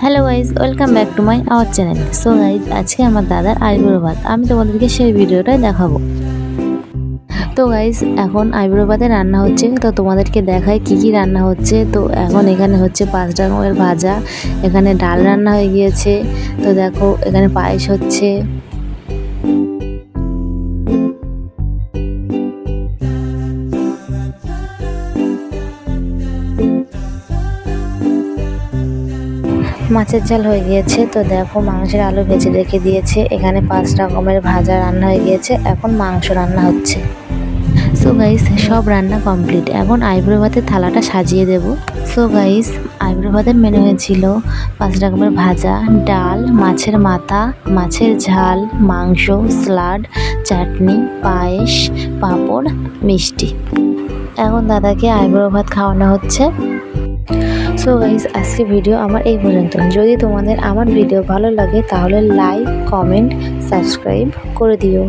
Hello guys, welcome back to my our channel. So guys, আজকে আমার দাদার আইবুড়ো ভাত আমি তোমাদেরকে সেই ভিডিওটাই দেখাবো। তো গাইজ, এখন আইবুড়ো ভাতে রান্না হচ্ছে, তো তোমাদেরকে দেখাই কি কি রান্না হচ্ছে। তো এখন এখানে হচ্ছে 5 রকমের ভাজা, এখানে ডাল রান্না হয়ে গিয়েছে। তো দেখো এখানে পায়েস হচ্ছে। মাছের ঝাল হয়ে গিয়েছে। তো দেখো মাংসের আলু ভেজে রেখে দিয়েছে। এখানে 5 রকমের ভাজা রান্না হয়ে গিয়েছে, এখন মাংস রান্না হচ্ছে। সো গাইস, সব রান্না কমপ্লিট, এখন আইবুড়ো ভাতের থালাটা সাজিয়ে দেব। সো গাইস, আইবুড়ো ভাতের মেনু হয়েছিল 5 রকমের ভাজা, ডাল, মাছের মাথা, মাছের ঝাল, মাংস, স্যালাড, চাটনি, পায়েস, পাঁপড়, মিষ্টি। এখন দাদাকে আইবুড়ো ভাত খাওয়ানো হচ্ছে। সো গাইস, আজকে ভিডিও আমার এই পর্যন্ত। যদি তোমাদের আমার ভিডিও ভালো লাগে তাহলে লাইক, কমেন্ট, সাবস্ক্রাইব করে দিও।